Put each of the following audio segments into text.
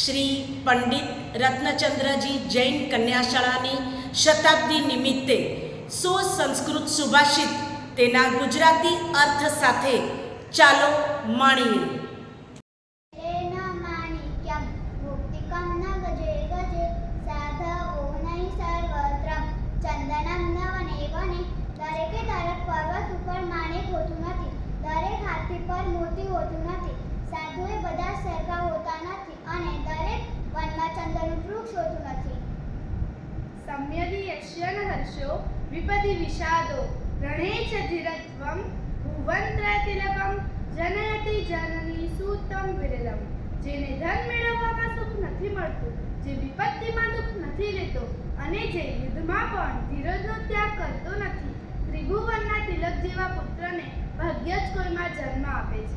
શ્રી પંડિત રત્નચંદ્રજી જૈન કન્યાશાળાની શતાબ્દી નિમિત્તે સુસંસ્કૃત સુભાષિત તેના ગુજરાતી અર્થ સાથે ચાલો માણીએ. સાધુએ બધા સરખા હોતા નથી અને દરેક વનમાં ચંદનનું વૃક્ષ હોતું નથી. સંયતિ યશ્યન હર્ષો વિપદિ વિષાદો રણે ચ ધીરત્વમ ભુવનત્રયતિલકમ જનયતિ જનની સૂતમ વિરલમ. જેને ધન મેળવવામાં સુખ નથી મળતું, જે વિપત્તિમાં દુઃખ નથી લેતો અને જે યુદ્ધમાં પણ ધીરજનો ત્યાગ કરતો નથી, ત્રિભુવનના તિલક જેવા પુત્રને ભાગ્ય જ કોઈમાં જન્મ આપે છે.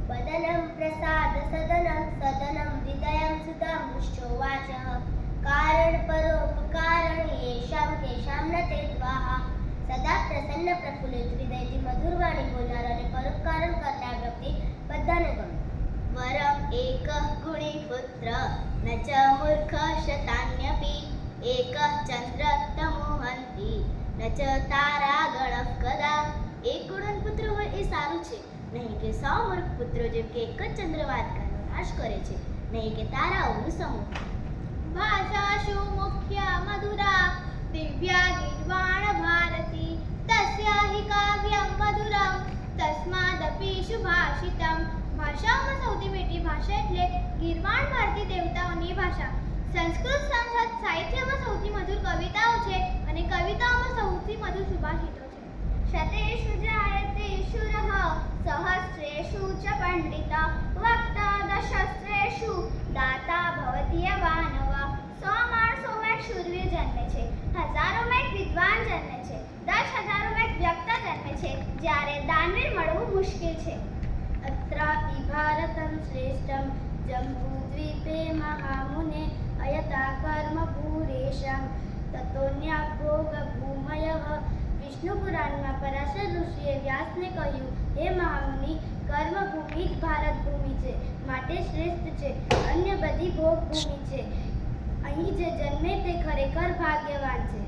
બદનમ પ્રસાદ સદનમ સદનમ વિદયમ સુધમ મુશ્ચોવાચ કારણ પરોપકારણ યેષામ કેશામ ન તે દ્વાહ. સદા પ્રસન્ન પ્રફુલ્લિત હૃદયથી મધુરવાણી બોલનાર અને પરોપકારણ કરનાર વ્યક્તિ બધાને ગમે. વરમ એક ગુણી પુત્ર ન ચ મૂર્ખ શતાન્યપી એક ચંદ્ર તમોહંતિ ન ચ તારા ગણઃ કદા. એક ગુણવાન પુત્ર હોય એ સારું છે, નહીં કે 100 મૂર્ખ પુત્રો જેમ કે એક જ ચંદ્રવાતકાનો નાશ કરે છે, નહીં કે તારાઓનું સમૂહ. ભાષાશુ મુખ્ય મધુરા દિવ્યા ગીર્વાણ ભારતી તસ્યા હિ કાવ્યમ મધુરમ તસ્માદપી સુભાષિતમ. ભાષાઓમાં સૌથી મીઠી ભાષા એટલે ગીર્વાણ ભારતી દેવતાઓની ભાષા. સંસ્કૃત સંસ્કૃત સાહિત્યમાં સૌથી મધુર કવિતાઓ છે અને કવિતાઓમાં સૌથી મધુર સુભાષિતો છે. શતેષુ જાયતે શુરઃ સહસ્રેષુ ચ પંડિતા વક્તા દશસ્ત્રેષુ દાતા ભવતિ યવાનવ. 100 માણસોમાં એક શૂરવીર જન્મે છે, હજારોમાં એક વિદ્વાન જન્મે છે, 10,000ઓમાં એક વક્તા જન્મે છે, જ્યારે દાનવીર મળવું મુશ્કેલ છે. અત્રાપી ભારતમ શ્રેષ્ઠમ જંબૂદ્વીપે મહામુને અયતા કર્મ ભૂરેશમ તતોન્યા ભોગ ભૂમયઃ. વિષ્ણુ પુરાણમાં પરાશર ઋષિએ વ્યાસને કહ્યું, હે મહામુનિ, કર્મભૂમિ જ ભારત ભૂમિ છે, માટે શ્રેષ્ઠ છે. અન્ય બધી ભોગ ભૂમિ છે. અહીં જે જન્મે તે ખરેખર ભાગ્યવાન છે.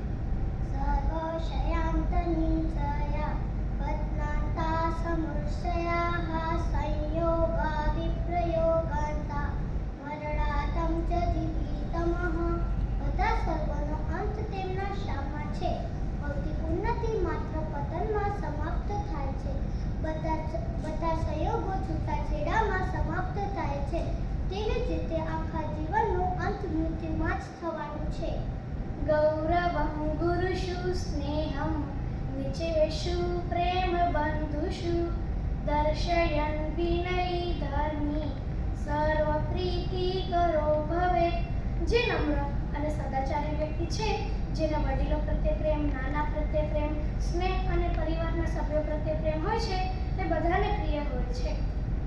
સર્વશયાંતનિસયા પદ્માંતા સમુષયાઃ સંયોગા વિપ્રયોગાંતા મરણાતમ ચ જીવિતમઃ. બધા સર્વનો અંત તેમના શામાં છે. ભૌતિક ઉન્નતિ માત્ર પતનમાં સમાપ્ત થાય છે. બધા સંયોગો છૂટાછેડામાં સમાપ્ત થાય છે. તેવી જ રીતે આખા જીવનનો અંત મૃત્યુમાં જ થવાનું છે. ગૌરવં ગુરુષુ સ્નેહં નિચેષુ પ્રેમ બંધુષુ દર્શયન વિનયી ધર્મી સર્વ પ્રીતિ કરો ભવેત. જે નમ્ર અને સદાચારી વ્યક્તિ છે, જેના વડીલો પ્રત્યે પ્રેમ, નાના પ્રત્યે પ્રેમ, સ્નેહ અને પરિવારના સભ્યો પ્રત્યે પ્રેમ હોય છે, તે બધાને પ્રિય હોય છે.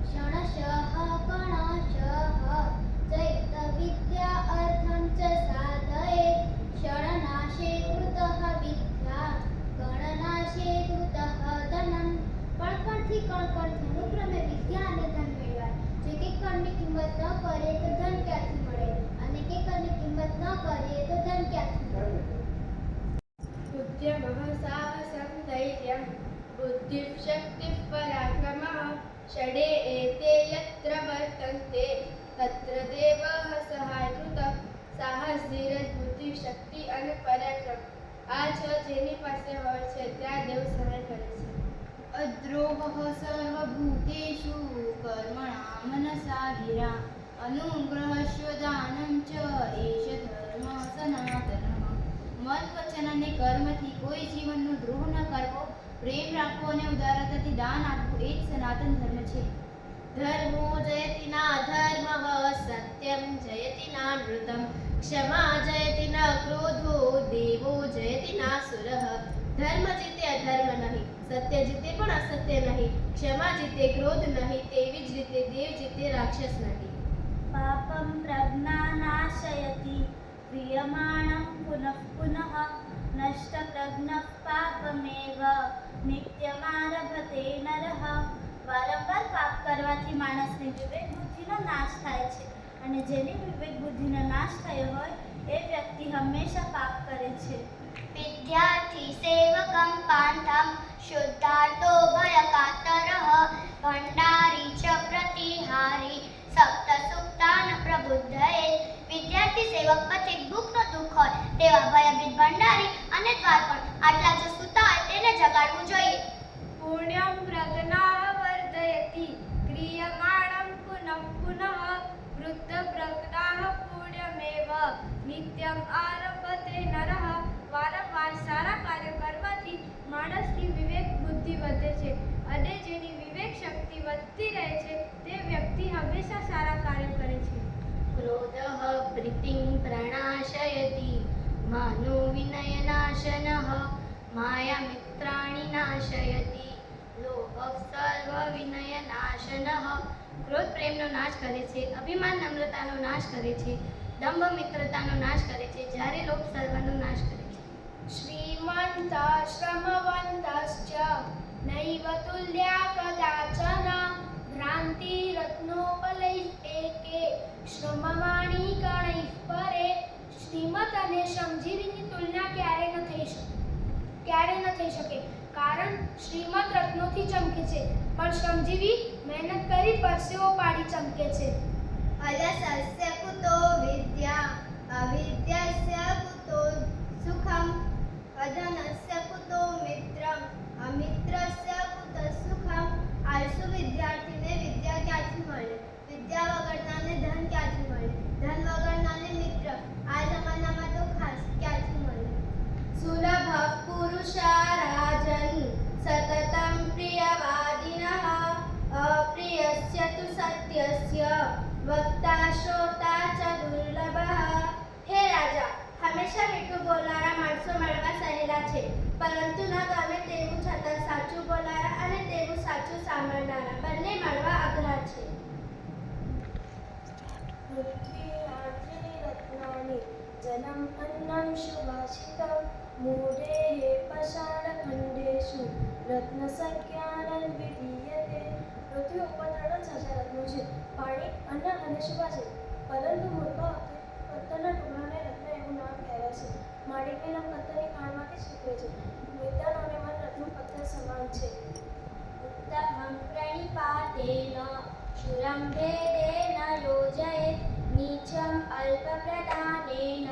ક્ષણશઃ કણશઃ ચૈત વિદ્યા અર્થં ચ સાધયેત. ક્ષણનાશે કૃતઃ વિદ્યા ગણનાશે કૃતઃ ધનમ. કણકણથી કણકણ ધનુક્રમે વિદ્યા અને ધન મેળવાય. જે કે કણની કિંમત ન કરે તો ધન ક્યાંથી મળે, અને કે કણની કિંમત ન કરીએ તો ધન ક્યાંથી મળે. ઉદ્યમઃ સાહસં ધૈર્યં બુદ્ધિઃ શક્તિઃ પરાક્રમઃ ષડે એતે યત્ર વર્તન્તે તત્ર દેવઃ સહાયકૃતઃ. સાહસ, ધીરજ, બુદ્ધિ, શક્તિ અને પરાક્રમ આ 6 જેની પાસે હોય છે ત્યાં દેવ સહાય કરે છે. અદ્રોહઃ સર્વભૂતેષુ કર્મણા મનસા ગિરા અનુગ્રહસ્વ દાનં ચ એષ ધર્મ સનાતનઃ. મન, વચન અને કર્મથી કોઈ જીવનનો દ્રોહ ન કરવો, પ્રેમ રાખવો અને ઉદારતાથી દાન આપવું એ જ સનાતન ધર્મ છે. ધર્મો જયતિ નાધર્મઃ સત્યમ જયતિ નાનૃતમ ક્ષમા જયતિ ન ક્રોધો દેવો જયતિ નાસુરઃ. ધર્મ જીતે અધર્મ નહીં, સત્ય જીતે પણ અસત્ય નહીં, ક્ષમા જીતે ક્રોધ નહીં, તેવી જ રીતે દેવ જીતે રાક્ષસ નહીં. પાપમ પ્રજ્ઞાનાશયતિ ક્રિયમાણં પુનઃ પુનઃ નષ્ટ પ્રજ્ઞઃ પાપમેવ નિત્યમારભતે નરઃ. વારંવાર પાપ કરવાથી માણસની વિવેક બુદ્ધિનો નાશ થાય છે અને જેની વિવેક બુદ્ધિનો નાશ થયો હોય એ વ્યક્તિ હંમેશા પાપ કરે છે. વિદ્યાર્થી સેવકમ પાંથમ શુદ્ધાર્થો ભયકાતરઃ ભંડારી ચ પ્રતિહારી સપ્ત સુક્તાન પ્રબુદ્ધયે. વિદ્યાર્થી સેવક પથિક ભૂખનો દુઃખ હોય તેવા ભયભીત ભંડારી અને દ્વારપણ આટલા જો સૂતા હોય તેને જગાડવું જોઈએ. પુણ્યમ પ્રજ્ઞા વર્ધયતિ ક્રિયમાણમ પુનઃ પુનઃ વૃદ્ધ પ્રજ્ઞા પુણ્યમેવ નિત્યમ આરભતે નરઃ. વારંવાર સારા કાર્યો કરવાથી માણસની વિવેક બુદ્ધિ વધે છે અને જેની વિવેક શક્તિ વધતી રહે છે તે વ્યક્તિ હંમેશા સારા કાર્યો કરે છે. ક્રોધઃ પ્રીતિં પ્રણાશયતિ માનો વિનયનાશનઃ માયામિત્રાણિ નાશયતિ લોભઃ સર્વ વિનયનાશનઃ. ક્રોધ પ્રેમનો નાશ કરે છે, અભિમાન નમ્રતાનો નાશ કરે છે, દંભ મિત્રતાનો નાશ કરે છે, જ્યારે લોભ સર્વનો નાશ કરે છે. શ્રીમંત શ્રમવંતશ્ચ નૈવ તુલ્યા કદાચન ભ્રાંતિ રત્નોપલૈકે શ્રમવાણી ગણૈઃ પરે. શ્રીમંત અને શ્રમજીવીની તુલના ક્યારે ન થઈ શકે, કારણ શ્રીમંત રત્નોથી ચમકે છે પણ શ્રમજીવી મહેનત કરી પરસેવો પાડી ચમકે છે. અલસસ્ય કુતો વિદ્યા અવિદ્યસ્ય કુતો સુખમ અધનસ્ય કુતો મિત્રમ અમિત્રસ્ય કુત સુખમ. આળસુ વિદ્યાર્થીને વિદ્યા ક્યાંથી મળે? વિદ્યા વગરનાને ધન ક્યાંથી મળે? ધન વગરનાને મિત્ર આ જમાનામાં તો ખાસ ક્યાંથી મળે? સુલભ પુરુષા રાજન સતતમ પ્રિયવાદિનઃ અપ્રિયસ્ય તુ સત્યસ્ય વક્તા શ્રોતા ચ દુર્લભઃ. હે રાજા, હંમેશા મીઠું બોલનારા માણસો મળવા સહેલા છે, પરંતુ ન ગમે તેવું છતાં સાચું બોલનારા અને તેવું સાચું સાંભળનારા બંને મળવા અઘરા છે. પૃથ્વી આર્થિની રત્નાની જનમ અન્નમ સુભાષિતમ મૂઢે પષાણ ખંડેષુ રત્નસંખ્યાનં વિધીયતે. પૃથ્વી ઉપર 3,000 રત્નો છે, પાણી, અન્ન અને સુભાષિત, પરંતુ મૂર્ખો પત્તરના ટુકડાને રત્ન એવું નામ કહેવાય છે. માણિકનું નામ પત્તરની ખાણમાંથી જ નીકળે છે. વિદ્વાનોને મન રત્ન પત્તર સમાન છે. ઉત્તમં પ્રણિપાતેન શુરં ભેદેન યોજયેત નીચમ અલ્પપ્રદાનેન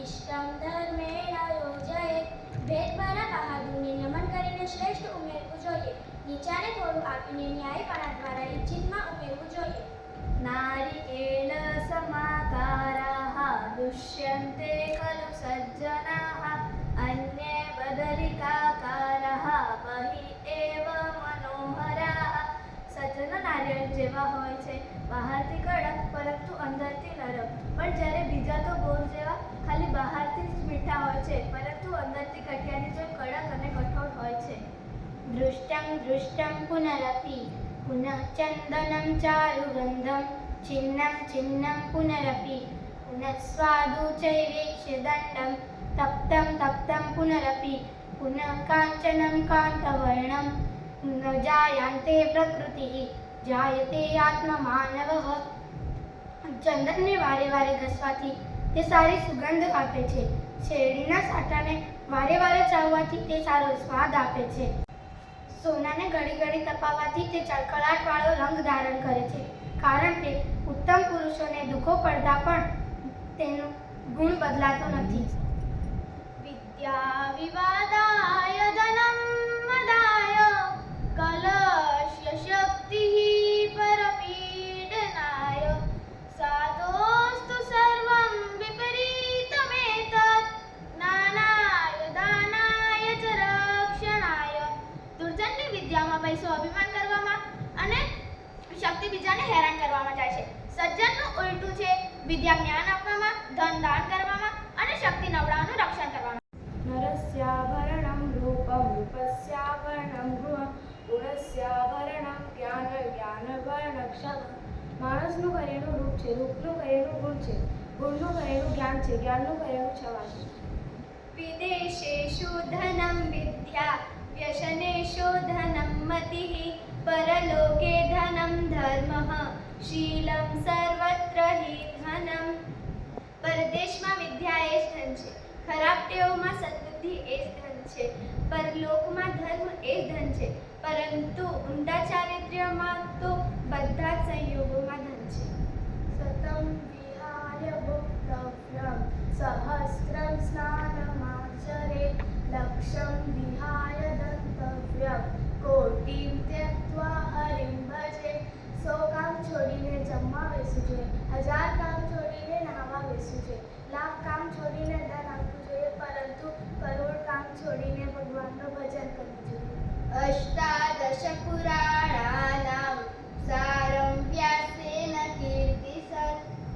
ઇષ્ટં ધર્મેણ યોજયેત. ભેદવાળા બહાદુરને નમન કરીને શ્રેષ્ઠ ઉમેરવું જોઈએ, નીચાને થોડું આપીને ન્યાયપણા દ્વારા ઇચ્છિતમાં ઉમેરવું જોઈએ. નારિકેલ સમાકારાઃ દુષ્યન્તે ખલુ સજ્જનાઃ અન્યે બદરિકાકારાઃ બહિ એવ મનોહરાઃ. સજ્જનો નારિયેળ જેવા હોય છે, બહારથી કડક પરંતુ અંદરથી નરમ, પણ જ્યારે બીજા તો બોર જેવા ખાલી બહારથી જ મીઠા હોય છે પરંતુ અંદરથી કઠિયાની જેમ કડક અને કઠોર હોય છે. દૃષ્ટં દૃષ્ટં પુનરપી પુનઃ ચંદનમ ચારુગંધમ છિન્નમ છિન્નમ પુનરપી પુનઃ સ્વાદુ ચૈવેક્ષ્ય દંડમ તપ્તમ તપ્તમ પુનરપી પુનઃ કાંચનમ કાંતવર્ણમ ન જાયન્તે પ્રકૃતિઃ જાયતે આત્મમાનવઃ. ચંદનને વારે વારે ઘસવાથી તે સારી સુગંધ આપે છે. શેરડીના સાટાને વારે વારે ચાવવાથી તે સારો સ્વાદ આપે છે. સોનાને ઘડી ઘડી તપાવવાથી તે ચળકળાટવાળો રંગ ધારણ કરે છે, કારણ કે ઉત્તમ પુરુષોને દુઃખો પડતા પણ તેનું ગુણ બદલાતો નથી. વિદ્યા વિવાદાય ધનમ મદાય કલશ્ય શક્તિઃ પરપીડનાય સાધોસ્તુ સર્વં વિપરીતમેતત્ જ્ઞાનાય દાનાય ચ રક્ષણાય. દુર્જનની વિદ્યામાં પૈસો અભિમાન કરવામાં અને શક્તિ બીજાને હેરાન કરવામાં જાય છે. સજ્જનનું ઉલટું છે, વિદ્યા જ્ઞાન આપવામાં, ધન દાન કરવામાં અને શક્તિ નબળાઓનું રક્ષણ કરવામાં. નરસ્યાભરણમ રૂપમ રૂપસ્યાભરણમ ગૃહ ગુણસ્યાભરણમ જ્ઞાન જ્ઞાનભરણક્ષમ. માણસનું કરેલું રૂપ છે, રૂપનું કરેલું ગુણ છે, ગુણનું કરેલું જ્ઞાન છે, જ્ઞાનનું કરેલું છવા છે. વિદેશેષુ ધનમ વિદ્યા વ્યસનેષુ ધનમ મતિઃ પરલોકે ધનમ ધર્મઃ शीलं सर्वत्र हि धनम् પરદેશમાં વિદ્યા એ જ ધન છે, ખરાબ ટેવોમાં સદબુદ્ધિ એ જ ધન છે, પરલોકમાં ધર્મ એ જ ધન છે, પરંતુ ઊંડા ચારિત્ર્યમાં તો બધા જ સંયોગોમાં ધન છે. સતમ વિહાય ભોક્તવ્યમ સહસ્રમ સ્નાનમાચરે લક્ષ્યમ વિહાય દંતવ્યમ કોટિમ ત્યક્ત્વા હરિમ ભજે. 100 કામ છોડીને જમવા બેસવું જોઈએ, 1000 કામ છોડીને નહાવા બેસવું જોઈએ, લાખ કામ છોડીને દાન આપવું જોઈએ, પરંતુ કરોડ કામ છોડીને ભગવાનનું ભજન કરવું જોઈએ. અષ્ટાદશ પુરાણાનાં સારં વ્યાસેન કીર્તિસત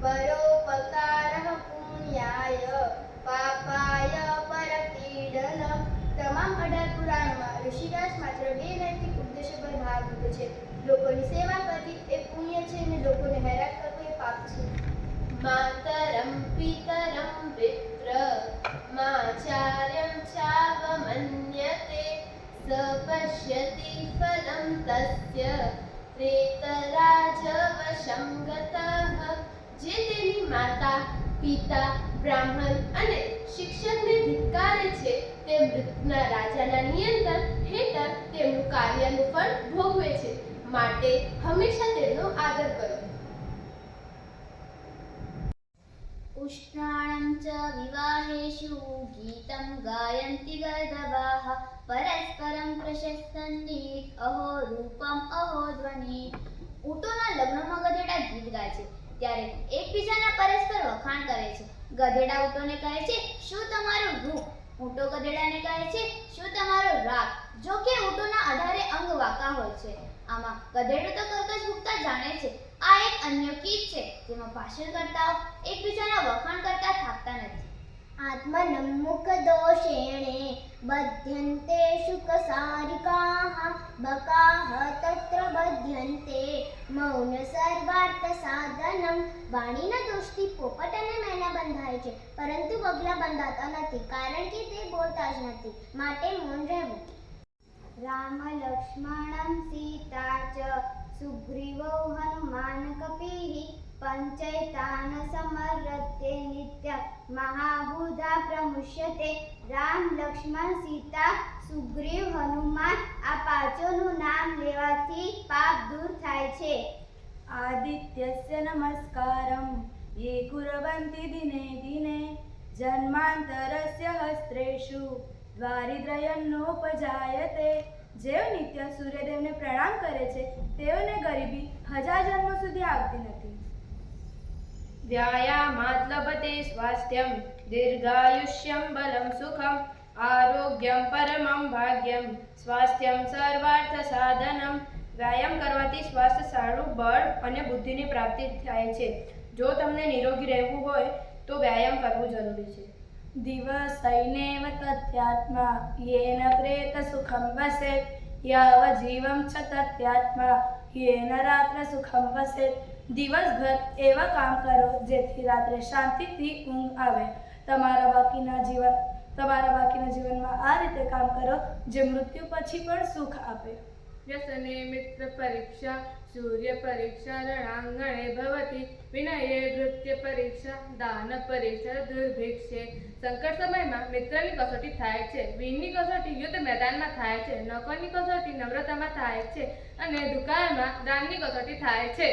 પરોપકારઃ પુણ્યાય પાપાય પરપીડનમ. તમામ 18 પુરાણોમાં ઋષિરાજ માત્ર 2 નૈતિક ઉપદેશો પર ભાર મૂકે છે. લોકોની સેવા કરવી એ પુણ્ય છે અને લોકોને હેરાન કરવું એ પાપ છે. માતરમ પિતરમ વિપ્ર માચાર્યમ ચાવમન્યતે સ પશ્યતિ ફલમ તસ્ય પ્રેતરાજવશં ગતઃ. જે તેની માતા પિતા બ્રાહ્મણ અને શિક્ષકને ધિક્કારે છે તે મૃતના રાજાના નિયંત્રણ હેઠળ તેમનું કાર્યનું ફળ ભોગવે છે, માટે હંમેશા તેમનો આદર કરો. ઉષ્ણાણં ચ વિવાહેષુ ગીતં ગાયન્તિ ગર્દભાઃ પરસ્પરં પ્રશસ્તન્નિ અહો રૂપમ અહો ધ્વનિ. ઊંટોના લગ્નમાં ગધેડા ગીત ગાય છે ત્યારે એકબીજાના પરસ્પર વખાણ કરે છે. ગધેડા ઊંટોને કહે છે, શું તમારું રૂપ? ઊંટો ગધેડાને કહે છે, શું તમારો રાગ? જો કે ઊંટોના 18 અંગ વાંકા હોય છે. આમાં ગધેડું તો કર્કશ ભૂકતા જાણે છે. આ એક અન્ય ગીત છે જેમાં ભાષણકર્તાઓ એકબીજાના વખાણ કરતા થાકતા નથી. આત્મનં મુખ દોષેણે બધ્યન્તે શુક સારિકાઃ બકાઃ તત્ર બધ્યન્તે મૌન સર્વાર્થ સાધનમ. વાણીના દોષથી પોપટ અને મેના બંધાય છે, પરંતુ બગલા બંધાતા નથી, કારણ કે તે બોલતા જ નથી, માટે મૌન રહેવું. રામ લક્ષ્મણં સીતા ચ સુગ્રીવો હનુમાન કપિઃ પંચૈતાન સમરતે નિત્ય મહાબુધા પ્રમુષ્યતે. રામ લક્ષ્મણ સીતા સુગ્રીવ હનુમાન આ પાંચોનું નામ લેવાથી પાપ દૂર થાય છે. આદિત્યસ્ય નમસ્કારં યે કુર્વન્તિ દિને દિને જન્માંતરસ્ય હસ્ત્રેષુ દ્વારિદ્ર્યન્નોપજાયતે. જેઓ નિત્ય સૂર્યદેવને પ્રણામ કરે છે તેઓને ગરીબી 1000 જન્મો સુધી આવતી નથી. વ્યાયામાત લભતે સ્વાસ્થ્યમ દીર્ઘાયુષ્યમ બલમ સુખમ આરોગ્યમ પરમમ ભાગ્યમ સ્વાસ્થ્યમ સર્વાર્થ સાધનમ. વ્યાયામ કરવાથી સ્વાસ્થ્ય સારું, બળ અને બુદ્ધિની પ્રાપ્તિ થાય છે. જો તમને નિરોગી રહેવું હોય તો વ્યાયામ કરવું જરૂરી છે. દિવસૈનેવ તત્યાત્મા યેન પ્રેત સુખમ વસેત યાવ જીવમ ચ તત્યાત્મા યેન રાત્ર સુખમ વસેત. દિવસભર એવા કામ કરો જેથી રાત્રે શાંતિથી ઊંઘ આવે. તમારા બાકીના જીવનમાં આ રીતે કામ કરો જે મૃત્યુ પછી પણ સુખ આપે. વ્યસને મિત્ર પરીક્ષા સૂર્ય પરીક્ષા રણાંગણે ભવતી વિનયે ભૃત્ય પરીક્ષા દાન પરીક્ષા દુર્ભિક્ષે. સંકટ સમયમાં મિત્રની કસોટી થાય છે, વીરની કસોટી યુદ્ધ મેદાનમાં થાય છે, નોકરની કસોટી નમ્રતામાં થાય છે અને દુકાળમાં દાનની કસોટી થાય છે.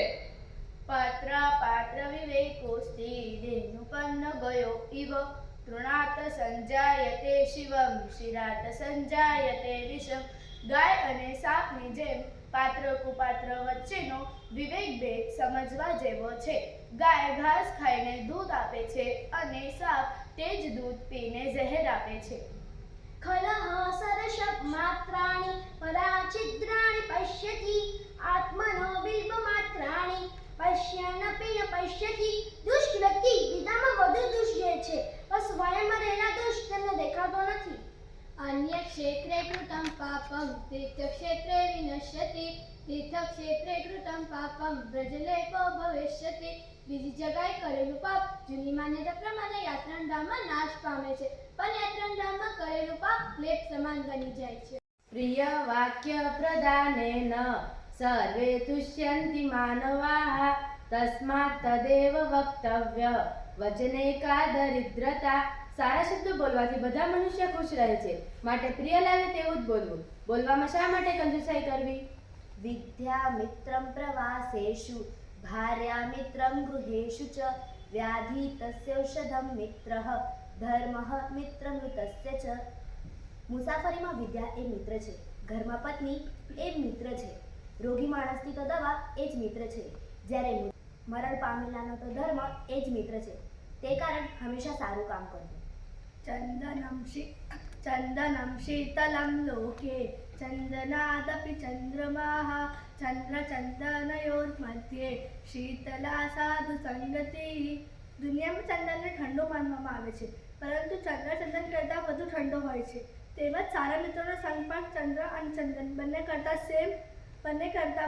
પાત્ર પાત્ર વિવેકોસ્તિ રેણુપન્ન ગયો ઇવ તૃણાત સંજાયતે શિવમ શિરાત સંજાયતે વિષમ. ગાય અને સાપની જેમ પાત્ર કુપાત્ર વચ્ચેનો વિવેક ભેદ સમજવા જેવો છે. ગાય ઘાસ ખાઈને દૂધ આપે છે અને સાપ તે જ દૂધ પીને ઝેર આપે છે. ખલઃ સરશપ માત્રાણિ પરાચિદ્રાણિ પશ્યતિ આત્મનો બિલ્બ માત્રાણિ પશ્યનપી ન પશ્યતિ. દુષ્ટ વ્યક્તિ બીજામાં વધુ દુષ્ટ છે, પણ સ્વયંમાં રહેલા દોષ તેમને દેખાતો નથી. અન્ય ક્ષેત્રે કૃતમ પાપમ તીર્થક્ષેત્રે વિનશ્યતિ તીર્થક્ષેત્રે કૃતમ પાપમ વ્રજલેપો ભવિષ્યતિ. બીજી જગ્યાએ કરેલું પાપ જૂની માન્યતા પ્રમાણે યાત્રાધામમાં નાશ પામે છે, પણ યાત્રાધામમાં કરેલું પાપ લેપ સમાન બની જાય છે. પ્રિય વાક્ય પ્રદાનેન સર્વે તુષ્યન્તિ માનવાઃ તસ્માत् તદેવ વક્તવ્ય વચને કા દરિદ્રતા. સારા શબ્દો બોલવાથી બધા મનુષ્ય ખુશ રહે છે, માટે પ્રિય લાગે તેવું જ બોલવું. બોલવામાં શા માટે કંજૂસાઈ કરવી? વિદ્યા મિત્રમ પ્રવાસેષુ ભાર્યા મિત્રમ ગૃહેષુ ચ વ્યાધિ તસ્યૌષધમ મિત્રઃ ધર્મઃ મિત્રમૃતસ્ય ચ. મુસાફરીમાં વિદ્યા એ મિત્ર છે, ઘરમાં પત્ની એ મિત્ર છે, રોગી માણસની તો દવા એ જ મિત્ર છે, જ્યારે મરણ પામેલાનો તો ધર્મ એ જ મિત્ર છે. તે કારણ હંમેશા સારું કામ કરવું. ચંદનમ શીતલમ લોકે ચંદનાદપી ચંદ્રમાઃ ચંદ્રચંદનયોર્મધ્યે શીતલા સાધુ સંગતિ. દુનિયામાં ચંદનને ઠંડો માનવામાં આવે છે, પરંતુ ચંદ્ર ચંદન કરતાં વધુ ઠંડો હોય છે. તેમજ સારા મિત્રોનો સંગ પણ ચંદ્ર અને ચંદન બંને કરતાં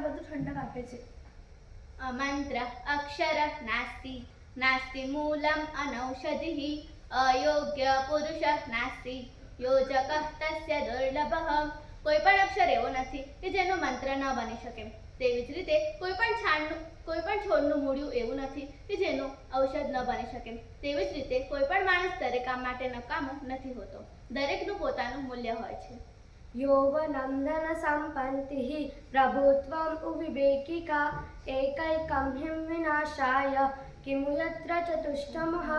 વધુ ઠંડક આપે છે. અમંત્ર અક્ષર નાસ્તિ નાસ્તિ મૂલમ અનૌષધિઃ અયોગ્ય પુરુષ નાસ્તિ યોજક તસ્ય દુર્લભઃ. કોઈ પણ અક્ષર એવો નથી કે જેનો મંત્ર ન બની શકે. તેવી જ રીતે કોઈ પણ છોડનું મૂળિયું એવું નથી કે જેનું ઔષધ ન બની શકે. તેવી જ રીતે કોઈ પણ માણસ દરેક કામ માટે નકામો નથી હોતો. દરેકનું પોતાનું મૂલ્ય હોય છે. યૌવનમ ધન સંપત્તિઃ પ્રભુત્વમ ઉવિવેકિકા એકૈકમ હિમ વિનાશાય કિમુ યત્ર ચતુષ્ટમઃ.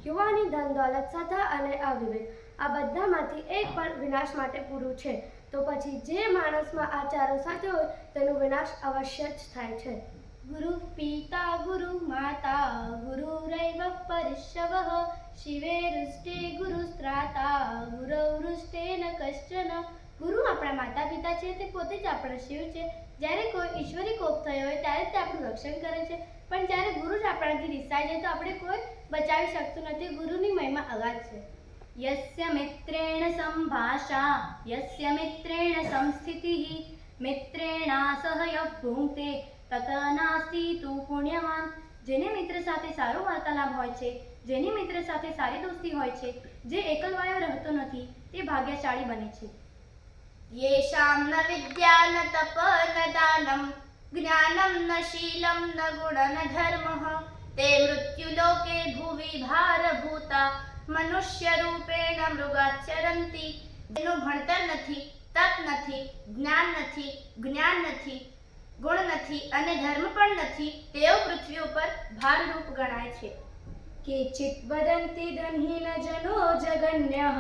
યુવાની, ધન દોલત, સત્તા અને અવિવેક આ બધામાંથી એક પણ વિનાશ માટે પૂરું છે. તો પછી જે માણસમાં આ ચારો સાથે હોય તેનો વિનાશ અવશ્ય જ થાય છે. ગુરુ પિતા ગુરુ માતા ગુરુરૈવ પરિશ્રવઃ શિવે રુષ્ટે ગુરુ સ્ત્રાતા ગુરૌ રુષ્ટેન કશ્ચન. ગુરુ આપણા માતા પિતા છે, તે પોતે જ આપણા શિવ છે. જ્યારે કોઈ ઈશ્વરી કોપ થયો હોય ત્યારે તે આપણું રક્ષણ કરે છે, પણ જ્યારે ગુરુ જ આપણાથી રિસાઈ જાય તો આપણે કોઈ બચાવી શકતું નથી. ગુરુની મહિમા અગાધ છે. યસ્ય મિત્રેણ સંભાષા યસ્ય મિત્રેણ સંસ્થિતિઃ મિત્રેણા સહ યઃ ભુંક્તે તત નાસ્તિ તુ પુણ્યવાન. જેને મિત્ર સાથે સારો વાર્તાલાપ હોય છે, જેની મિત્ર સાથે સારી દોસ્તી હોય છે, જે એકલવાયો રહેતો નથી, તે ભાગ્યશાળી બને છે. યેષાં ન વિદ્યા ન તપ ન દાનમ જ્ઞાનમ ન શીલમ ન ગુણ ન ધર્મઃ તે મૃત્યુલોકે ભુવિ ભારભૂતા મનુષ્ય રૂપેણ મૃગાચરંતિ. જેનું ભણતર નથી, તપ નથી, જ્ઞાન નથી, જ્ઞાન નથી, ગુણ નથી અને ધર્મ પણ નથી, તેઓ પૃથ્વી ઉપર ભારરૂપ ગણાય છે. કેચિત વદન્તિ ધનહીન જનો જગન્યઃ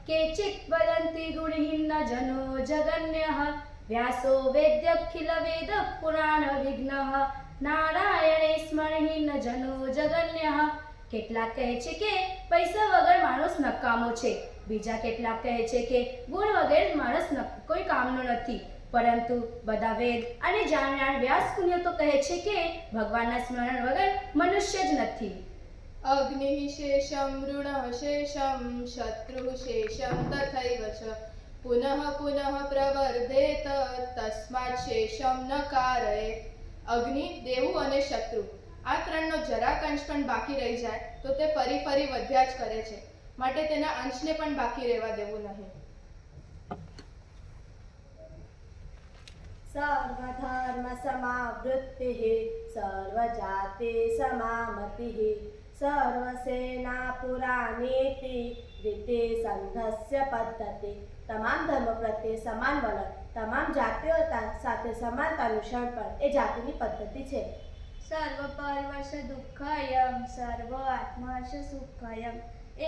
કેચિત વદન્તિ ગુણહીન જનો જગન્યઃ વ્યાસો વેદ્યખિલ વેદ પુરાણ વિઘ્નઃ નારાયણે સ્મરહીન જનો જગન્યઃ. કેટલાક કહે છે કે પૈસા વગર માણસ નકામો છે, બીજા કેટલાક કહે છે કે ગુણ વગર માણસ કોઈ કામનો નથી, પરંતુ બધા વેદ અને જાણનાર વ્યાસ પુણ્ય તો કહે છે કે ભગવાનના સ્મરણ વગર મનુષ્ય જ નથી. અગ્નિ શેષમ ઋણ શેષમ શત્રુ શેષમ તથૈવ ચ પુનઃ પુનઃ પ્રવર્ધેત તસ્માત શેષમ ન કારયેત. અગ્નિ, દેવું અને શત્રુ આ ત્રણનો જરાક અંશ પણ બાકી રહી જાય તો તે ફરી ફરી વધ્યા જ કરે છે, માટે તેના અંશને પણ બાકી રહેવા દેવું નહીં. સર્વધર્મ સમાવૃત્તિઃ સર્વજાતિ સમામતિઃ સર્વસેના પુરાણેતિ રીતે સંઘસ્ય પદ્ધતિ. તમામ ધર્મ પ્રત્યે સમાન વલણ, તમામ જાતિઓ સાથે સમાનતા અનુસરણ પણ એ જાતિની પદ્ધતિ છે. સર્વ પર્વશ દુઃખયમ સર્વ આત્મશ સુખયમ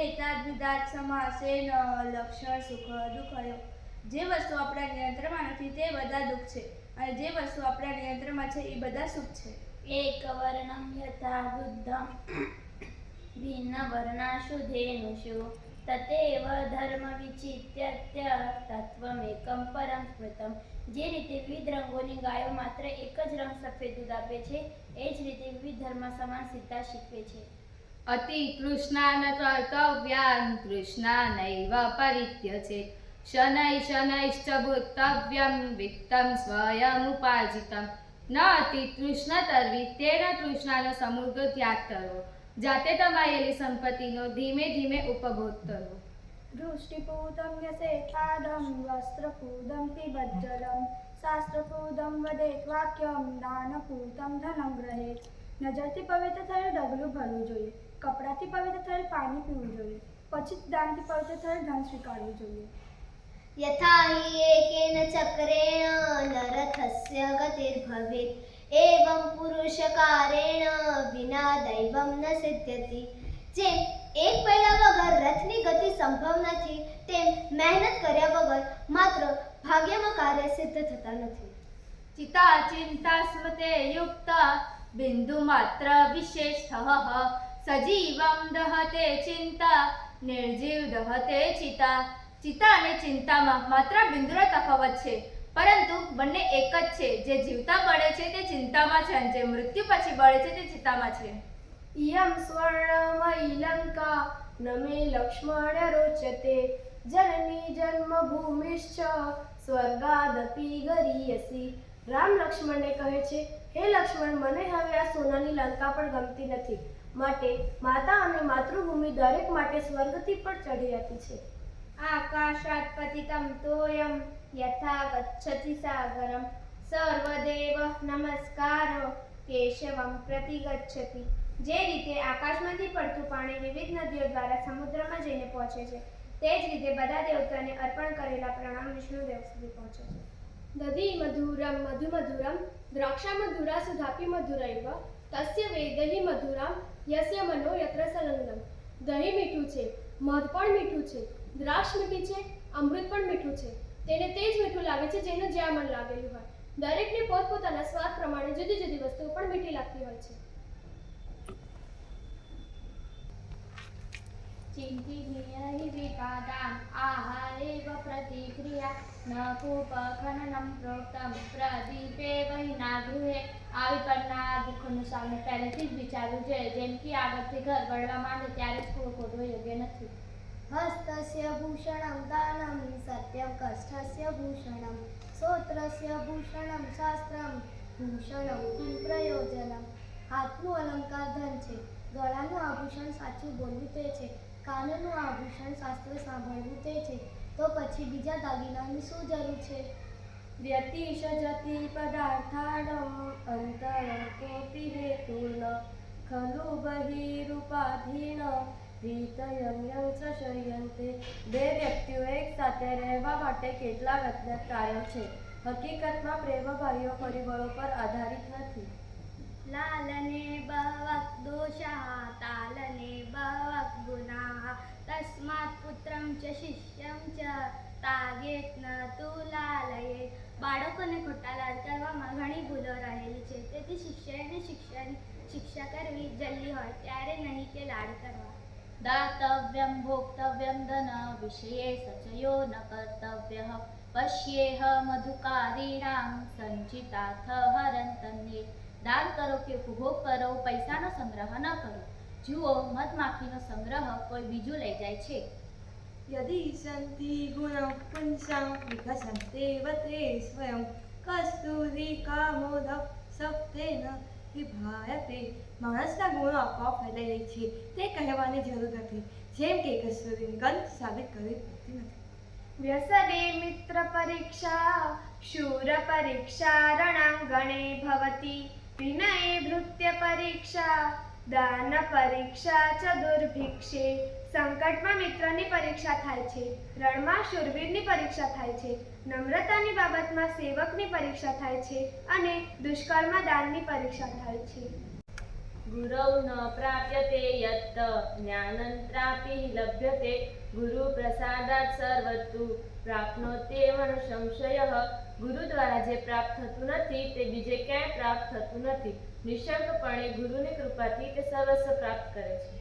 એતાદ્વિધાત સમાસેન લક્ષણ સુખ દુઃખયો. જે વસ્તુ આપણા નિયંત્રણમાં નથી તે બધા દુઃખ છે, અને જે વસ્તુ આપણા નિયંત્રણમાં છે એ બધા સુખ છે. એક વર્ણમ યથા બુદ્ધમ ભિન્ન વર્ણાશુ ધેનુષુ તતેવ ધર્મ વિચિત્ય તત્વમેકમ પરમ સ્મૃતમ. જે રીતે વિવિધ રંગોની ગાયો માત્ર એક જ રંગ સફેદ દૂધ આપે છે, એ જ રીતે વિવિધ ધર્મ સમાન સીતા શીખવે છે. અતિ તૃષ્ણા ન કર્તવ્યાન તૃષ્ણા નૈવ પરિત્યજેત શનૈ શનૈશ્ચ ભૂતવ્યમ વિત્તમ સ્વયમુપાર્જિતમ. ન અતિ તૃષ્ણા તરવી, તેન તૃષ્ણાનો સમૃદ્ધ ત્યાગ કરવો, જાતે કમાયેલી સંપત્તિનો ધીમે ધીમે ઉપભોગ કરવો. દૃષ્ટિપૂતમ યસેખાદમ વસ્ત્રપૂદમ પિબજ્જલમ શાસ્ત્રપૂતમ વદેત વાક્યમ દાનપૂતમ ધનમ ગ્રહેત. નજરથી પવિત્ર થયેલ ડગલું ભરવું જોઈએ, કપડાથી પવિત્ર થયેલ પાણી પીવું જોઈએ, પછી દાનથી પવિત્ર થયેલ ધન સ્વીકારવું જોઈએ. यथा हि एकेन चक्रेण नरथस्य गतिर्भवेत् एवं पुरुषकारेण विना दैवं न सिद्ध्यति. જેમ એક પૈડા વગર રથની ગતિ સંભવ નથી, તેમ મહેનત કર્યા વગર માત્ર ભાગ્યમાં કાર્ય સિદ્ધ થતા નથી. ચિતા ચિંતા સ્મૃતે યુક્તા બિંદુમાત્ર વિશેષતઃ સજીવમ દહતે ચિંતા નિર્જીવ દહતે ચિતા. ચિતા અને ચિંતામાં માત્ર બિંદુનો તફાવત છે, પરંતુ બંને એક જ છે. જે જીવતા બળે છે તે ચિંતામાં છે, અને જે મૃત્યુ પછી બળે છે તે ચિતામાં છે. ઇયં સ્વર્ણમયી લંકા ન મે લક્ષ્મણ રોચતે જનની જન્મભૂમિશ્ચ સ્વર્ગાદપી ગરીયસી. રામ લક્ષ્મણને કહે છે, હે લક્ષ્મણ, મને હવે આ સોનાની લંકા પણ ગમતી નથી, માટે માતા અને માતૃભૂમિ દરેક માટે સ્વર્ગથી પણ ચઢિયાતી છે. આકાશાત પતિતમ તોયમ યથા ગચ્છતિ સાગરમ સર્વદેવ નમસ્કારો કેશવમ પ્રતિ ગચ્છતિ. જે રીતે આકાશમાંથી પડતું પાણી વિવિધ નદીઓ દ્વારા સમુદ્રમાં જઈને પહોંચે છે, તે જ રીતે બધા દેવતાને અર્પણ કરેલા પ્રણામ વિષ્ણુદેવ સુધી પહોંચે છે. દધી મધુરમ મધુમધુરમ દ્રાક્ષા મધુરા સુધાપી મધુરૈવ તસ્ય વેદહી મધુરામ યસ્ય મનો યત્ર સંલગ્નમ. દહીં મીઠું છે, મધ પણ મીઠું છે, દ્રાક્ષ મીઠી છે, અમૃત પણ મીઠું છે. તેને તે જ મીઠું લાગે છે જેનું જ્યાં મન લાગેલું હોય. દરેકને પોતપોતાના સ્વાદ પ્રમાણે જુદી જુદી વસ્તુઓ પણ મીઠી લાગતી હોય છે. ચિંતિનીય હિ વિપાદાન આહારેવ પ્રતિક્રિયા ન કૂપખનનમ પ્રોક્તમ પ્રદીપે વહિના ગૃહે. આવી પરના દુઃખોનું સામે પહેલેથી જ વિચારવું જોઈએ, જેમ કે આગળથી ઘર બળવા માંડે ત્યારે જ કૂવો ખોદવો યોગ્ય નથી. હસ્તસ્ય ભૂષણમ દાનમ સત્યમ કષ્ટસ્ય ભૂષણમ શ્રોત્રસ્ય ભૂષણમ શાસ્ત્રમ ભૂષણમ કિમ પ્રયોજનમ. હાથનું અલંકાર ધન છે, ગળાનું આભૂષણ સાચું બોલવું તે છે, કાનનું આભૂષણ શાસ્ત્ર સાંભળવું તે છે, તો પછી બીજા દાગીનાની શું જરૂર છે? વ્યતિષજતિ પદાર્થાણમ અંતરં કોપી હેતુર્ન ખલુ બહિરૂપાધીન રીતયં યં ચ શય્યન્તે. બે વ્યક્તિઓ એક સાથે રહેવા માટે કેટલા વ્યક્તિગત કાર્યો છે. હકીકતમાં પ્રેમ બાહ્ય પરિબળો પર આધારિત નથી. લાલને બહવક દોષાઃ તાલને બહવક ગુણાઃ તસ્માત્ પુત્રં ચ શિષ્યં ચ તાગેત ન તુ લાલયેત. બાળકોને ખોટા લાડ કરવામાં ઘણી ભૂલો રહેલી છે, તેથી શિષ્યને શિક્ષા કરવી જલ્દી હોય ત્યારે નહીં કે લાડ કરવા. દાતવ્યમ ભોક્તવ્યમ ધન વિષયે સચયો ન કર્તવ્યઃ પશ્યેહ મધુકારીણાં સંચિતાર્થ હરંતન્યે. દાન કરો કે ઉપભોગ કરો, પૈસાનો સંગ્રહ ન કરો. જુઓ, મધમાખીનો સંગ્રહ કોઈ બીજું લઈ જાય છે. યદિ સંતિ ગુણઃ પુંસાં વિકસન્તેવ તે સ્વયં કસ્તુરિકા મોદઃ સપ્તેન વિભાયતે. માણસના ગુણો આપોઆપ ફેલાઈ રહી છે, તે કહેવાની જરૂર નથી, જેમ કે કસ્તુરીની ગંધ સાબિત કરવી પડતી નથી. વ્યસને મિત્ર પરીક્ષા શૂર પરીક્ષા રણાંગણે ભવતિ વિનયે ભૃત્ય પરીક્ષા દાન પરીક્ષા ચ દુર્ભિક્ષે. સંકટમાં મિત્રની પરીક્ષા થાય છે, રણમાં શૂરવીરની પરીક્ષા થાય છે, નમ્રતાની બાબતમાં સેવકની પરીક્ષા થાય છે, અને દુષ્કાળમાં દાનની પરીક્ષા થાય છે. ગુરૌ ન પ્રાપ્યતે યત્ત જ્ઞાનંત્રાપી લભ્યતે ગુરુ પ્રસાદાત સર્વતુ પ્રાપ્નોત્યેવ સંશયઃ. ગુરુ દ્વારા જે પ્રાપ્ત થતું નથી તે બીજે ક્યાંય પ્રાપ્ત થતું નથી. નિઃશંકપણે ગુરુની કૃપાથી તે સર્વસ્વ પ્રાપ્ત કરે છે.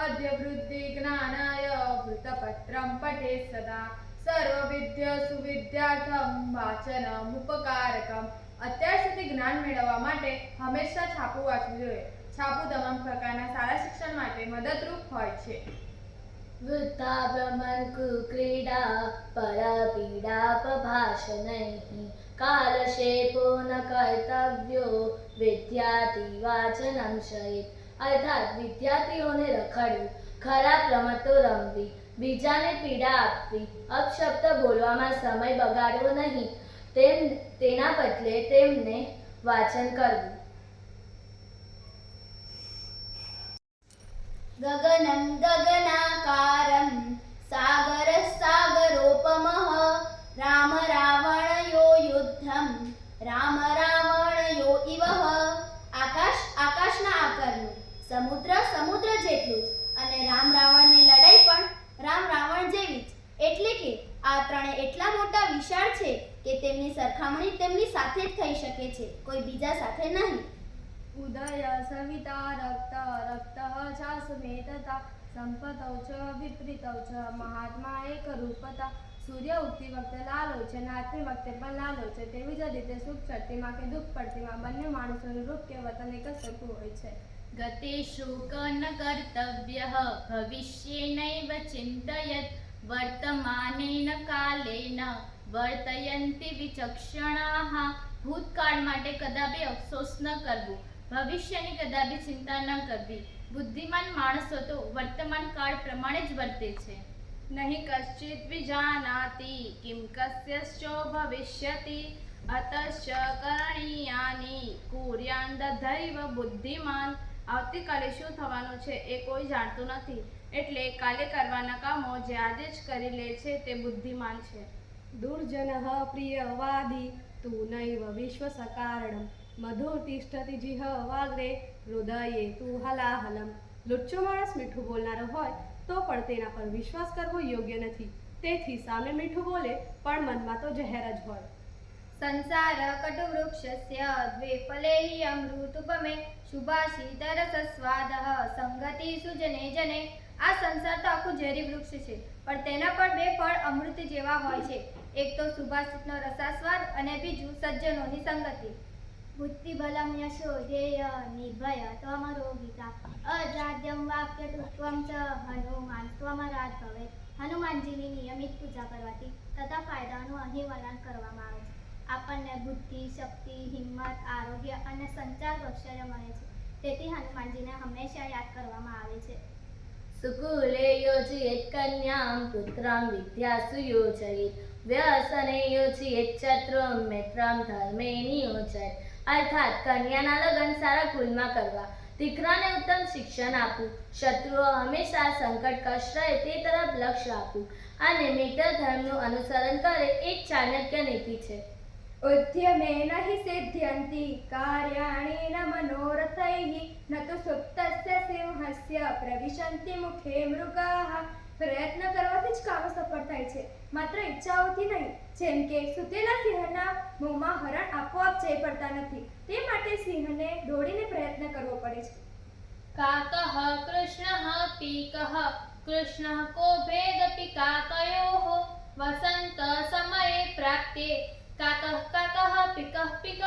અદ્ય વૃદ્ધિ જ્ઞાનાય વૃતપત્રમ પઠે સદા સર્વવિદ્ય સુવિદ્યાર્થમ વાચનમ ઉપકારકમ. અત્યાર સુધી જ્ઞાન મેળવવા માટે હંમેશા છાપું વાંચવું જોઈએ. છાપું તમામ પ્રકારના સારા શિક્ષણ માટે મદદરૂપ હોય છે. વૃદ્ધા ભ્રમણ ક્રીડા પરપીડાપભાષણૈઃ કાલક્ષેપો ન કર્તવ્યો વિદ્યાર્થી વાચનં શયેત. અર્થાત વિદ્યાર્થીઓને રખડવું, ખરાબ રમતો રમવી, બીજાને પીડા આપવી, અપશબ્દ બોલવામાં સમય બગાડવો નહીં, તેના બદલે તેમને વાંચન કરવું. ગગનમ ગગનાકારમ સાગર સાગરોપમઃ રામ રાવણયો યુદ્ધમ રામ રાવણયો ઇવઃ. આકાશ આકાશના આકારનું, સમુદ્ર સમુદ્ર જેટલું જ અને રામ રાવણની લડાઈ પણ રામ રાવણ જેવી જ. એટલે કે આ ત્રણે એટલા મોટા વિશાળ છે કે તેમની સરખામણી તેમની સાથે જ થઈ શકે છે, કોઈ બીજા સાથે નહીં. ઉદય સવિતા રક્ત રક્તઃ ચાસમેતતા સંપતૌ ચ વિપરીતૌ ચ મહાત્મા એક રૂપતા. સૂર્ય ઉગતી વખતે લાલ હોય છે, નાચતી વખતે પણ લાલ હોય છે. તેવી જ રીતે સુખ ચડતીમાં કે દુઃખ પડતીમાં બંને માણસોનું રૂપ કે વતન એક જ સરખું હોય છે. ગતે શોક ન કર્તવ્યઃ ભવિષ્યેનૈવ ચિંતયેત વર્તમાનેન કાલેન વર્તયન્તિ વિચક્ષણાઃ. ભૂતકાળ માટે કદાપી અફસોસ ન કરવો, ભવિષ્યની કદાપી ચિંતા ન કરવી. બુદ્ધિમાન માણસો તો વર્તમાન કાળ પ્રમાણે જ વર્તે છે. નહીં કશ્ચિત વિજાનાતિ કિમ કસ્યશ્ચો ભવિષ્યતિ અતશ્ચ કરણીયાનિ કુર્યાન દધૈવ બુદ્ધિમાન. આવતીકાલે શું થવાનું છે એ કોઈ જાણતું નથી, એટલે કાલે કરવાના કામો જે આજે જ કરી લે છે તે બુદ્ધિમાન છે. દુર્જનઃ પ્રિયવાદી તું નૈવ વિશ્વસકારણમ મધુર્તિષ્ઠતિ જીહવાગ્રે હૃદયે તું હલાહલમ. લુચ્ચો માણસ મીઠું બોલનારો હોય તો પણ તેના પર વિશ્વાસ કરવો યોગ્ય નથી. તેથી સામે મીઠું બોલે પણ મનમાં તો ઝેર જ હોય. સંસાર કટુવૃક્ષસ્ય દ્વે ફલે અમૃતોપમે શુભાશીતરસસ્વાદઃ સંગતિ સુજને જને. આ સંસાર તો આખું ઝેરી વૃક્ષ છે, પણ તેના પર બે ફળ અમૃત જેવા હોય છે. એક તો સુભાષિતનો રસાસ્વાદ અને બીજું સજ્જનોની સંગતિ. બુદ્ધિબલમ યશોધેય નિર્ભય ત્વમરોગિતા અજાડ્યમ વાક્યતુત્વમ ચ હનુમાન ત્વમરાજ ભવેત. હનુમાનજીની નિયમિત પૂજા કરવાથી તથા ફાયદાઓનું અહીં વર્ણન કરવામાં આવે છે. આપણને બુદ્ધિ, શક્તિ, હિંમત, આરોગ્ય અને સંચાર કૌશલ્ય મળે છે. તેથી હનુમાનજીને હંમેશા યાદ કરવામાં આવે છે. સુકુલે યોજયેત કન્યામ પુત્રામ વિદ્યાસુ યોજયેત વ્યસને યોજયેત ચતુર્મ મિત્રમ ધર્મે નિયોજયેત. અર્થાત કન્યાના લગ્ન સારા કુલમાં કરવા, દીકરાને ઉત્તમ શિક્ષણ આપવું, શત્રુઓ હંમેશા સંકટ કષ્ટ રહે તે તરફ લક્ષ્ય આપવું અને મિત્ર ધર્મનું અનુસરણ કરે એ ચાણક્ય નીતિ છે. ઉદ્યમેન હિ સિદ્ધ્યન્તિ કાર્યાણિ ન મનોરથૈઃ ન તુ સુપ્તસ્ય સિંહસ્ય પ્રવિશન્તિ મુખે મૃગાઃ. પ્રયત્ન કરવાથી જ કામ સફળ થાય છે, માત્ર ઈચ્છાઓથી નહીં. જેમ કે સુતેલા સિંહના મોંમાં હરણ આપોઆપ જઈ પડતા નથી, તે માટે સિંહને દોડીને પ્રયત્ન કરવો પડે છે. કાકઃ કૃષ્ણઃ પીકઃ કૃષ્ણઃ કો ભેદપી કાકયોઃ વસંત સમયે પ્રાપ્તે કાકઃ કાકઃ પિકઃ પિકઃ.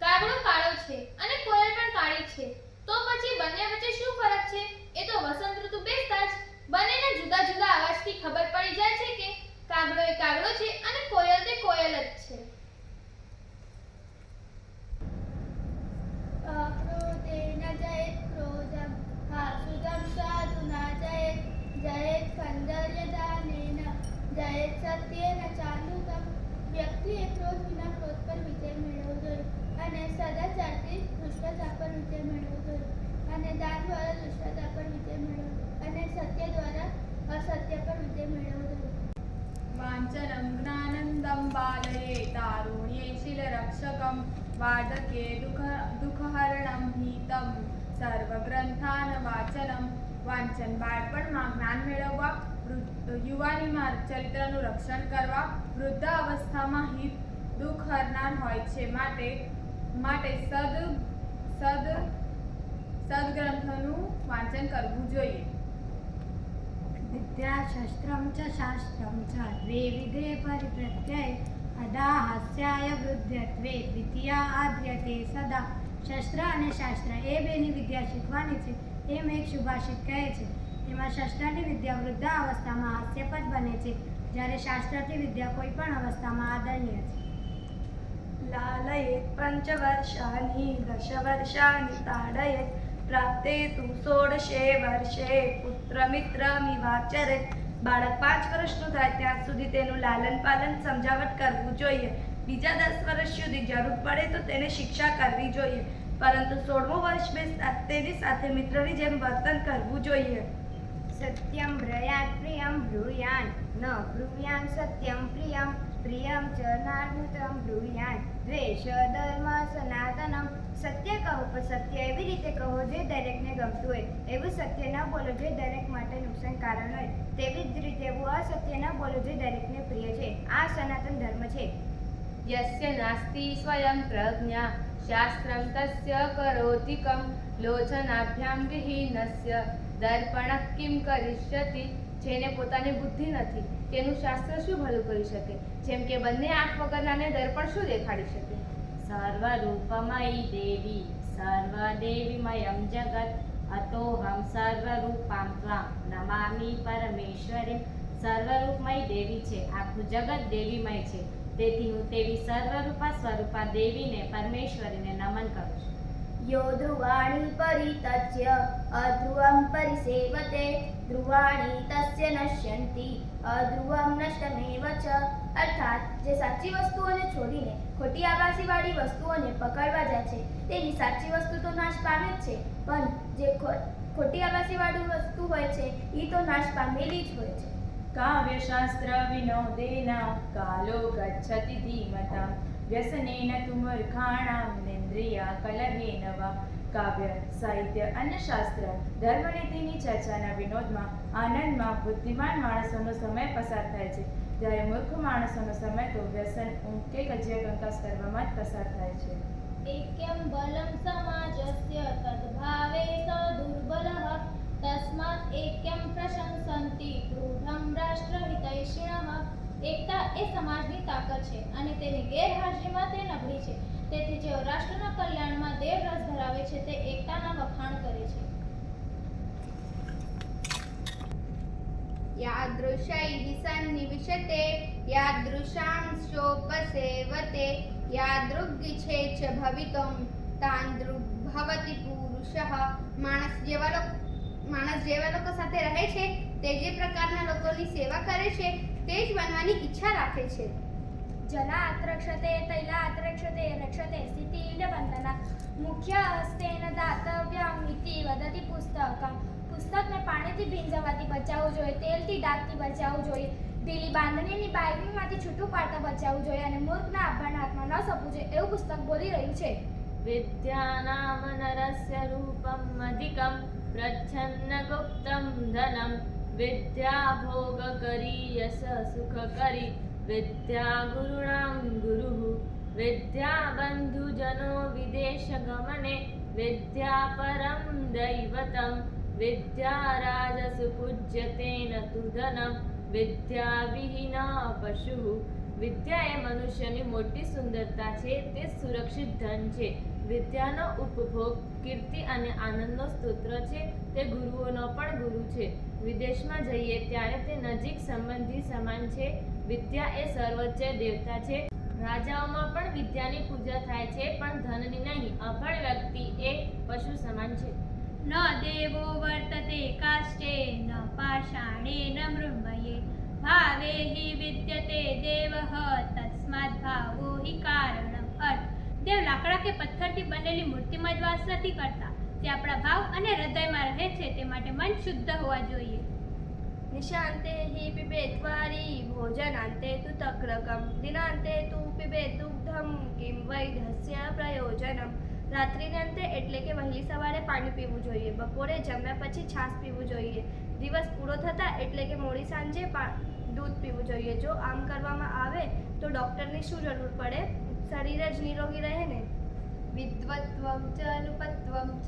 કાગડો કાળો છે અને કોયલ પણ કાળી છે, તો પછી બંને વચ્ચે શું ફરક છે? એ તો વસંત ઋતુ બેસતા જ બંનેના જુદા જુદા અવાજથી ખબર પડી જાય છે કે કાગડો એ કાગડો છે અને કોયલ તે કોયલ જ છે. અક્રોધેન જયેત ક્રોધમ હાસુદમ સાધુના જયેત જયેત સૌંદર્યદાનેન જયેત સત્યેન ચારુતમ. વ્યક્તિએ ક્રોધ વિના ક્રોધ પર વિજય મેળવવો જોઈએ અને સદાચારથી દુષ્ટતા પર વિજય મેળવવો જોઈએ અને દાન દ્વારા દુષ્ટતા પર વિજય મેળવવો અને સત્ય દ્વારા અસત્ય પર વિજય મેળવવો જોઈએ. વાંચનમ જ્ઞાનંદમ બાલયે તારુણ્યે શીલરક્ષકમ વાર્ધકે દુઃખહરણમ હિતમ સર્વગ્રંથાન વાંચનમ. વાંચન બાળપણમાં જ્ઞાન મેળવવા, યુવાનીમાં ચરિત્રનું રક્ષણ કરવા, વૃદ્ધ અવસ્થામાં હિત દુઃખ હરનાર હોય છે. માટે સદગ્રંથોનું વાંચન કરવું જોઈએ. વિદ્યા શસ્ત્રમ ચ શાસ્ત્રમ ચ દ્વે વિધે પરિપ્રત્યય અદા હાસ્યાય વૃદ્ધત્વે દ્વિતીયા આદ્યતે સદા. શસ્ત્ર અને શાસ્ત્ર એ બેની વિદ્યા શીખવાની છે એમ એક સુભાષિત કહે છે. એમાં શસ્ત્રની વિદ્યા વૃદ્ધ અવસ્થામાં હાસ્યપદ બને છે, જ્યારે શાસ્ત્રથી વિદ્યા કોઈ પણ અવસ્થામાં આદરણીય છે. લાલયેત પંચવર્ષાણિ દશવર્ષાણિ તાડયેત પ્રાપ્તે તુ ષોડશે વર્ષે પુત્રમિત્રમિવાચરેત. બાળક 5 વર્ષનું થાય ત્યાં સુધી તેનું લાલન પાલન સમજાવટ કરવું જોઈએ. બીજા 10 વર્ષ સુધી જરૂર પડે તો તેને શિક્ષા કરવી જોઈએ, પરંતુ 16મું વર્ષ તેની સાથે મિત્રની જેમ વર્તન કરવું જોઈએ. સત્યમ બ્રયાત પ્રિયમ બ્રૂયાન ન બ્રૂયાન સત્યમ પ્રિયમ પ્રિયમ ચ નાર્મૃતમ બ્રૂયાન દ્વેષ ધર્મ સનાતનમ. સત્ય કહો પણ સત્ય એવી રીતે કહો જે દરેકને ગમતું હોય. એવું સત્ય ન બોલો જે દરેક માટે નુકસાનકારક હોય. તેવી જ રીતે એવું અસત્ય ન બોલો જે દરેકને પ્રિય છે. આ સનાતન ધર્મ છે. યસ્ય નાસ્તિ સ્વયં પ્રજ્ઞા શાસ્ત્રમ તસ્ય કરોતિ કમ લોચનાભ્યામ વિહીનસ્ય દર્પણ કિમ કરિષ્યતિ. જેને પોતાની બુદ્ધિ નથી તેનું શાસ્ત્ર શું ભલું કરી શકે? જેમ કે બંને આંખ વગરનાને દર્પણ શું દેખાડી શકે? સર્વરૂપમયી દેવી સર્વદેવીમયં જગત અતોહમ સર્વરૂપાં ત્વાં નમામિ પરમેશ્વરીમ. સર્વરૂપમય દેવી છે, આખું જગત દેવીમય છે, તેથી હું તેવી સર્વરૂપા સ્વરૂપા દેવીને પરમેશ્વરીને નમન કરું છું. યો ધ્રુવાણી પરિત્યજ્ય અધ્રુવં પરિસેવતે ધ્રુવાણી તસ્ય નશ્યંતિ અધ્રુવં નષ્ટમેવ ચ. અર્થાત જે સાચી વસ્તુઓને છોડીને ખોટી આભાસીવાળી વસ્તુઓને પકડવા જાય છે તેની સાચી વસ્તુ તો નાશ પામે જ છે, પણ જે ખોટી આભાસીવાળી વસ્તુ હોય છે એ તો નાશ પામેલી જ હોય છે. કાવ્યશાસ્ત્ર વિનોદેન કાલો ગચ્છતિ ધીમતા વ્યસનેન તુ મૂર્ખાણાં નિંદ્રિયા કલહેન વા. કાવ્ય, સાહિત્ય અને શાસ્ત્ર ધર્મનીતિની ચર્ચાના વિનોદમાં આનંદમાં બુદ્ધિમાન માણસોનો સમય પસાર થાય છે, જ્યારે મૂર્ખ માણસોનો સમય તો વ્યસન, ઊંઘ કે કજિયા કંકાસ કરવામાં જ પસાર થાય છે. એક્યમ બલમ સમાજસ્ય તદ્ભાવે સ દુર્બલઃ તસ્માત એક્યમ પ્રશંસન્તિ ક્રૂઢં રાષ્ટ્રહિતૈષિણઃ. એકતા એ સમાજની તાકાત છે અને તેની ગેરહાજરીમાં તે નબળી છે. તેથી જેઓ રાષ્ટ્રના કલ્યાણમાં દેવ રસ ધરાવે છે તે એકતાના વખાણ કરે છે. યાદૃશૈઃ સન્નિવિશતે યાદૃશાંશોપસેવતે યાદૃગ્ગિચ્છેચ્છ ભવિતું તાદૃગ્ભવતિ પુરુષઃ. માણસ જેવા લોકો સાથે રહે છે તે જે પ્રકારના લોકોની સેવા કરે છે તે જ બનવાની ઈચ્છા રાખે છે. જલાત્રક્ષતે તૈલાત્રક્ષતે રક્ષતે સ્થિતિલબંધના મુખ્ય હસ્તેન દાતવ્યમ ઇતિ વદતિ પુસ્તકમ. પુસ્તકને પાણીથી ભીંજવાથી બચાવવું જોઈએ, તેલથી ડાઘથી બચાવવું જોઈએ, ઢીલી બાંધણીની બાયડીમાંથી છૂટું પાડતા બચાવવું જોઈએ અને મૂર્ખના આભરણ હાથમાં ન સોંપવું જોઈએ એવું પુસ્તક બોલી રહ્યું છે. વિદ્યાનામ નરસ્ય રૂપમ અધિકમ પ્રચ્છન્ન ગુપ્તમ ધનમ વિદ્યા ભોગ કરી યશ સુખ કરી વિદ્યા ગુરુણામ ગુરુઃ વિદ્યા બંધુજનો વિદેશ ગમને વિદ્યા પરમ દૈવતમ વિદ્યા રાજસુ પૂજ્યતે ન તુ ધનમ વિદ્યા વિહીના પશુઃ. વિદ્યા એ મનુષ્યની મોટી સુંદરતા છે, તે સુરક્ષિત ધન છે. વિદ્યાનો ઉપભોગ કીર્તિ અને આનંદનો સ્તોત્ર છે, તે ગુરુઓનો પણ ગુરુ છે. વિદેશમાં જઈએ ત્યારે તે નજીક સંબંધી સમાન છે. વિદ્યા એ સર્વોચ્ચ દેવતા છે. રાજાઓમાં પણ વિદ્યાની પૂજા થાય છે, પણ ધનની નહીં. અભણ વ્યક્તિ એ પશુ સમાન છે. ન દેવો વર્તતે કાષ્ટે ન પાષાણે ન મૃન્મયે ભાવે હિ વિદ્યતે દેવઃ તસ્માદ ભાવો હિ કારણમ. અર્થ: દેવ લાકડા કે પથ્થરથી બનેલી મૂર્તિમાં જ વાસ નથી કરતા, તે આપણા ભાવ અને હૃદયમાં રહે છે. તે માટે મન શુદ્ધ હોવા જોઈએ. નિશાંતે હિ પિબેત્વારી ભોજનાંતે તુ તક્રકમ દિનાંતે તુ પિબેત દુગ્ધમ કિમ વૈધસ્ય પ્રયોજનમ. રાત્રિને અંતે એટલે કે વહેલી સવારે પાણી પીવું જોઈએ, બપોરે જમ્યા પછી છાશ પીવું જોઈએ, દિવસ પૂરો થતાં એટલે કે મોડી સાંજે દૂધ પીવું જોઈએ. જો આમ કરવામાં આવે તો ડૉક્ટરની શું જરૂર પડે? શરીર જ નિરોગી રહે ને. વિદ્વત્વં ચ નૃપત્વં ચ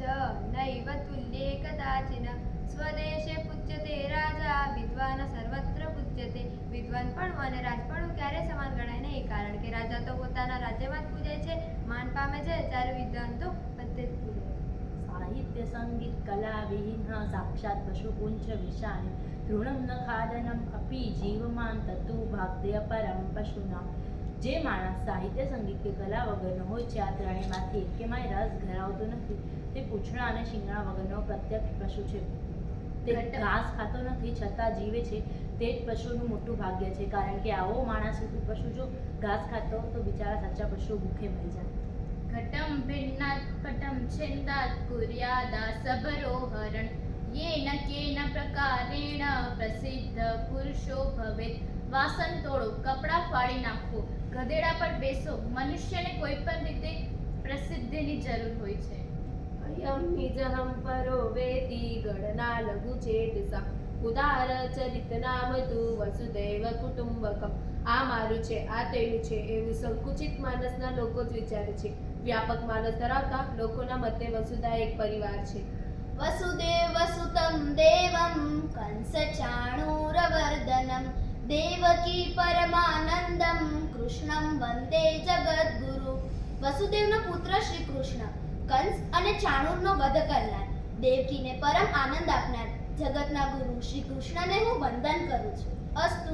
નૈવ તુલ્યે કદાચિન સ્વદેશે પૂજ્યતે રાજા વિદ્વાન સર્વત્ર પૂજ્યતે. વિદ્વાનપણું અને રાજપણું ક્યારે સમાન ગણાય નહીં, કારણ કે રાજા તો પોતાના રાજ્યમાં જ પૂજે છે, માન પામે છે, જ્યારે વિદ્વાન તો બધે જ પૂજે છે. સાહિત્ય સંગીત કલા વિહીન સાક્ષાત પશુ પુંછ વિષાણી તૃણમ ન ખાદનમ અપી જીવમાન તતુ ભાગ્ય પરમ પશુના. જે માણસ સાહિત્ય સંગીત કે કલા વગરનો હોય છે, આ ત્રણેયમાંથી એકેમાંય રસ ધરાવતો નથી, તે પૂંછડા અને શિંગડા વગરનો પ્રત્યક્ષ પશુ છે. તે ઘાસ ખાતો નથી છતાં જીવે છે, તે જ પશુનું મોટું ભાગ્ય છે, કારણ કે આવો માણસ રૂપી પશુ જો ઘાસ ખાતો તો બિચારા સાચા પશુઓ ભૂખે મરી જાય. ઘટમ ભિન્નાત પટમ છિન્દાત કુર્યાદા સબરોહરણ યેન કેન પ્રકારેણ પ્રસિદ્ધ પુરુષો ભવેત. વાસણ તોડો, કપડાં ફાડી નાખો, ગધેડા પર બેસો, મનુષ્યને કોઈ પણ રીતે પ્રસિદ્ધિની જરૂર હોય છે. અયમ નિજહમ પરો વેતિ ગણના લઘુ ચેતસા ઉદાર ચરિત નામ તુ વસુદેવ કુટુંબકમ. આ મારું છે, આ તેનું છે એવું સંકુચિત માનસના લોકો જ વિચારે છે. વ્યાપક માનસ ધરાવતા લોકોના મતે વસુધા એક પરિવાર છે. વસુદેવ સુતમ દેવમ કંસ ચાણૂરવર્ધનમ દેવકી પરમાનંદમ કૃષ્ણમ વંદે જગદ્ગુરુ. વસુદેવનો પુત્ર શ્રી કૃષ્ણ, કંસ અને ચાણૂરનો વધ કરનાર, દેવકીને પરમ આનંદ આપનાર જગતના ગુરુ શ્રી કૃષ્ણને હું વંદન કરું છું. અસ્તુ.